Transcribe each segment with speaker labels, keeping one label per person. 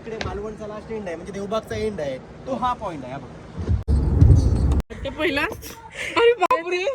Speaker 1: इकडे मालवणचा last end आहे म्हणजे देवबागचा एंड आहे तो हा पॉइंट आहे. हा बघा
Speaker 2: ते पहिला अरे बापरे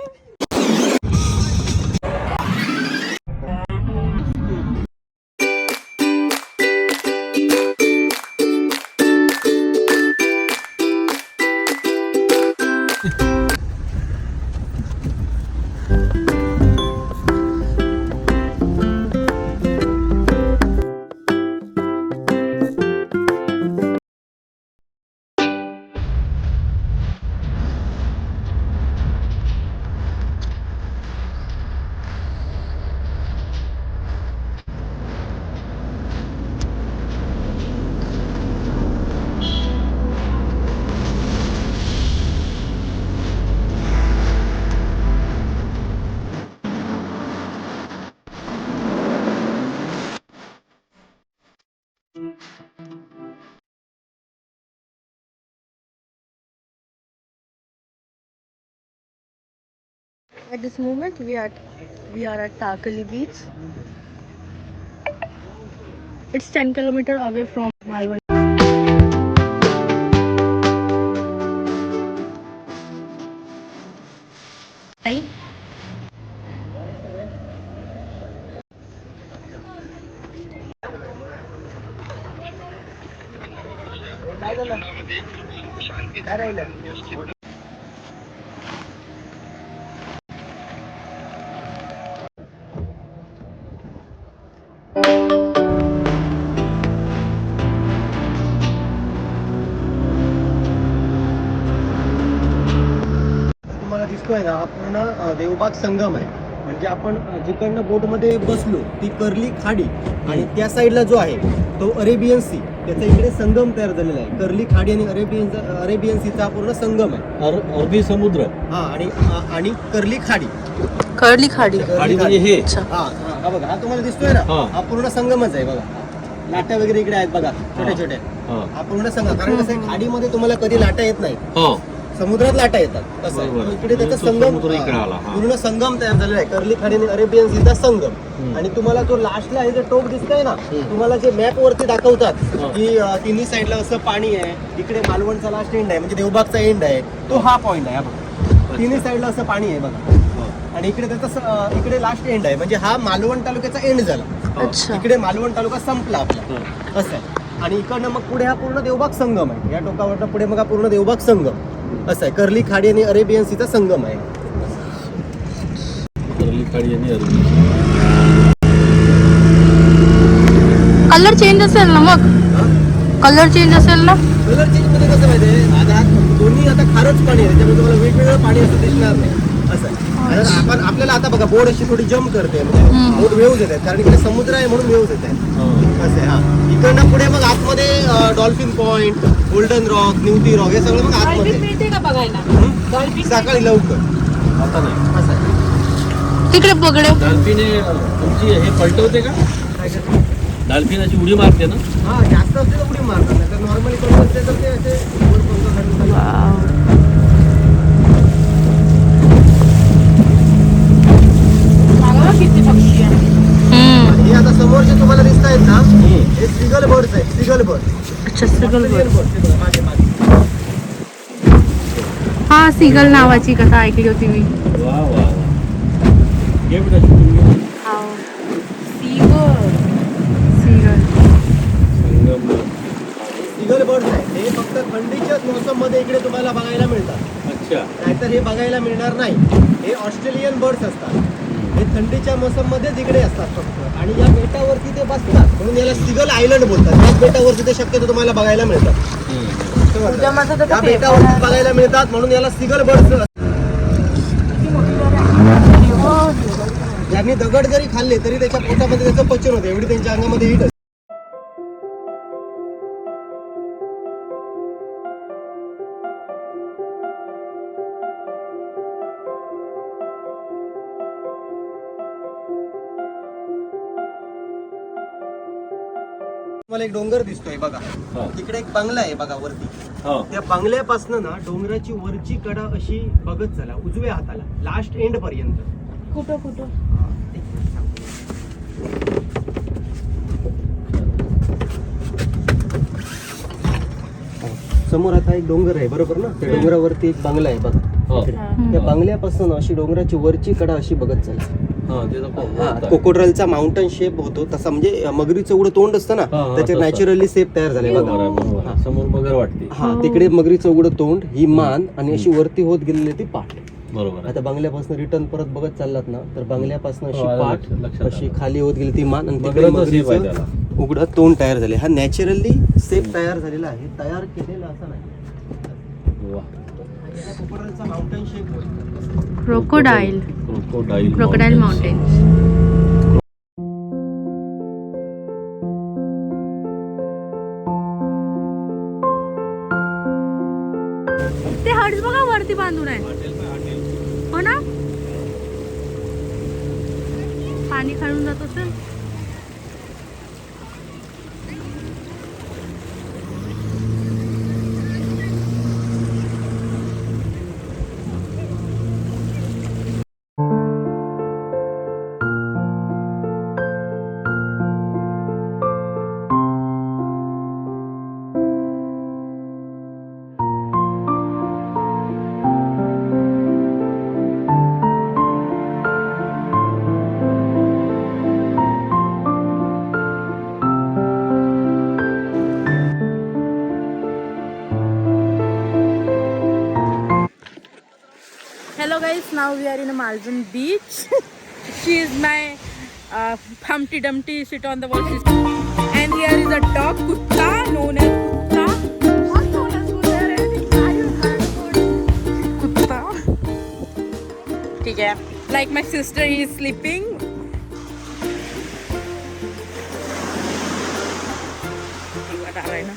Speaker 3: At this moment, we are at Takali Beach. It's 10 kilometers away from Malvan. Right?
Speaker 1: तुम्हाला दिसतोय ना पूर्ण देवबाग संगम आहे. म्हणजे आपण जिकडनं बोटमध्ये बसलो ती कर्ली खाडी आणि त्या साईडला जो आहे तो अरेबियन सी त्याचा इकडे संगम तयार झालेला आहे. कर्ली खाडी आणि अरेबियन सीचा पूर्ण संगम आहे.
Speaker 4: अरबी समुद्र
Speaker 1: हा आणि कर्ली खाडी
Speaker 3: कर्ली खाडी.
Speaker 4: खाडी म्हणजे हे
Speaker 1: हा बघा हा तुम्हाला दिसतोय ना हा पूर्ण संगमच आहे. बघा लाटा वगैरे इकडे आहेत बघा छोट्या छोट्या. हा पूर्ण संगम कारण कसं आहे खाडीमध्ये तुम्हाला कधी लाटा येत नाही समुद्रात लाटा येतात तसं आहे. इकडे त्याचा संगम पूर्ण संगम तयार झालेला आहे. कर्ली खाडी आणि अरेबियन सीचा संगम. आणि तुम्हाला जो लास्टला आहे जे टोक दिसतंय ना तुम्हाला जे मॅप वरती दाखवतात की तिन्ही साईडला असं पाणी आहे. इकडे मालवणचा लास्ट एंड आहे म्हणजे देवबागचा एंड आहे तो हा पॉइंट आहे. हा बघा तिन्ही साईडला असं पाणी आहे बघा आणि इकडे त्याचा इकडे लास्ट एंड आहे म्हणजे हा मालवण तालुक्याचा एंड झाला. इकडे मालवण तालुका संपला आपला असं आहे. आणि इकडनं मग पुढे हा पूर्ण देवबाग संगम आहे. या टोकावरनं पुढे मग हा पूर्ण देवबाग संगम असं आहे. कर्ली खाडी आणि अरेबियन सीचा संगम आहे.
Speaker 4: कर्ली खाडी आणि अरबी.
Speaker 3: कलर चेंज असेल ना मग कलर चेंज असेल ना.
Speaker 1: कलर चेंज मध्ये कसं माहितीये आता दोन्ही आता खारच पाणी आहे त्यामुळे तुम्हाला वेगवेगळं पाणी असं दिसणार नाही असं आहे. आपण आपल्याला आता बघा बोर्ड अशी थोडी जम्प करते म्हणजे बोट वेव्ज येत आहेत कारण इकडे समुद्र आहे म्हणून वेव्ज येत आहेत असं आहे. हा इकडनं पुढे मग आतमध्ये dolphin point golden rock Nivati rock हे सगळं मग आतमध्ये
Speaker 2: मिळते का बघायला
Speaker 1: सकाळी लवकर
Speaker 4: आता नाही
Speaker 1: असं आहे.
Speaker 3: तिकडे पगडे
Speaker 4: डॉल्फिने तुमची हे पलटवते का डॉल्फिनाची उडी मारते ना.
Speaker 1: हा जास्त असते तर उडी मारतात नाही तर नॉर्मली कोण असते तर ते असे वर पंख घालून
Speaker 2: किती पक्षी आहे.
Speaker 1: हे आता समोर जे तुम्हाला दिसत आहेत ना हे सिगल बर्ड्स आहेत. सिगल बर्ड
Speaker 3: अच्छा सिगल बर्ड.
Speaker 1: मागे मागे
Speaker 3: हा सिगल नावाची कथा ऐकली होती मी.
Speaker 4: वा वा वा घे बेटा शूटिंग घे.
Speaker 3: सिगल
Speaker 4: संगम
Speaker 1: सिगल बर्ड्स आहेत. हे फक्त थंडीच्याच मोसममध्ये इकडे तुम्हाला बघायला मिळतात.
Speaker 4: अच्छा
Speaker 1: नाहीतर हे बघायला मिळणार नाही. हे ऑस्ट्रेलियन बर्ड्स असतात. हे थंडीच्या मोसममध्येच इकडे असतात फक्त आणि या बेटावरती ते बसतात म्हणून याला सिगल आयलंड बोलतात. याच बेटावरती ते शक्यतो तुम्हाला बघायला मिळतात. या बेटावरती बघायला मिळतात म्हणून याला सिगल बर्ड्स. ज्यांनी दगड जरी खाल्ले तरी त्याच्या पोटामध्ये त्याचं पचन होतं एवढी त्यांच्या अंगामध्ये हीट असते. मला एक डोंगर दिसतोय बघा तिकडे एक बंगला आहे बघा वरती. त्या बंगल्यापासून ना डोंगराची वरची कडा अशी बघत चला उजव्या हाताला लास्ट एंड पर्यंत.
Speaker 3: कुठं
Speaker 1: समोर आता एक डोंगर आहे बरोबर ना, त्या डोंगरावरती एक बंगला आहे बघा. इकडे. त्या बंगल्यापासून अशी डोंगराची वरची कडा अशी बघत चालली. कोकोड्रलचा माउंटन शेप होतो तसा, म्हणजे मगरीचं एवढं तोंड असतं ना, त्याचे नॅचरली शेप तयार झाले बघा.
Speaker 4: समोर मगर वाटते.
Speaker 1: हा, तिकडे मगरीचं उघडं तोंड, ही मान, आणि अशी वरती होत गेलेली ती पाठ.
Speaker 4: बरोबर.
Speaker 1: आता बंगल्यापासून रिटर्न परत बघत चाललात ना, तर बंगल्यापासून अशी
Speaker 4: आलं
Speaker 1: पाठ
Speaker 4: लक्षात
Speaker 1: अशी
Speaker 4: आलं.
Speaker 1: खाली होत गेली ती मान, आणि तिकडे
Speaker 4: मगरच नशीब आहे
Speaker 1: मगरीचं
Speaker 4: त्याला.
Speaker 1: उघडं तोंड तयार झाले. हा नॅचरली सेप तयार झालेला आहे, तयार केलेला असा नाही.
Speaker 4: वा.
Speaker 1: कोकोड्रलचा माउंटन शेप होतो.
Speaker 3: Crocodile
Speaker 4: crocodile
Speaker 3: crocodile mountains. ते हर्ट्स बघा वरती बांधून आहे. हो ना, पाणी खालून जात असेल. Hello guys, now we are in a Maldives beach. She is my Humpty Dumpty, sit on the wall. And here is a dog, Kutta, known as Kutta. What known as Kutta? ठीक है. Like my sister, he is sleeping. बता रहा है ना.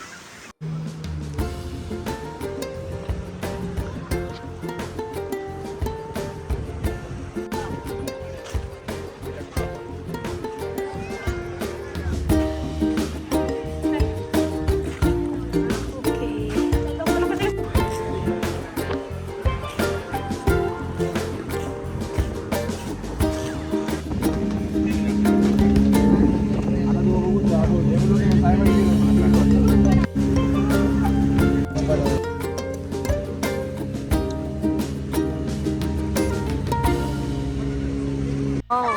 Speaker 3: Oh.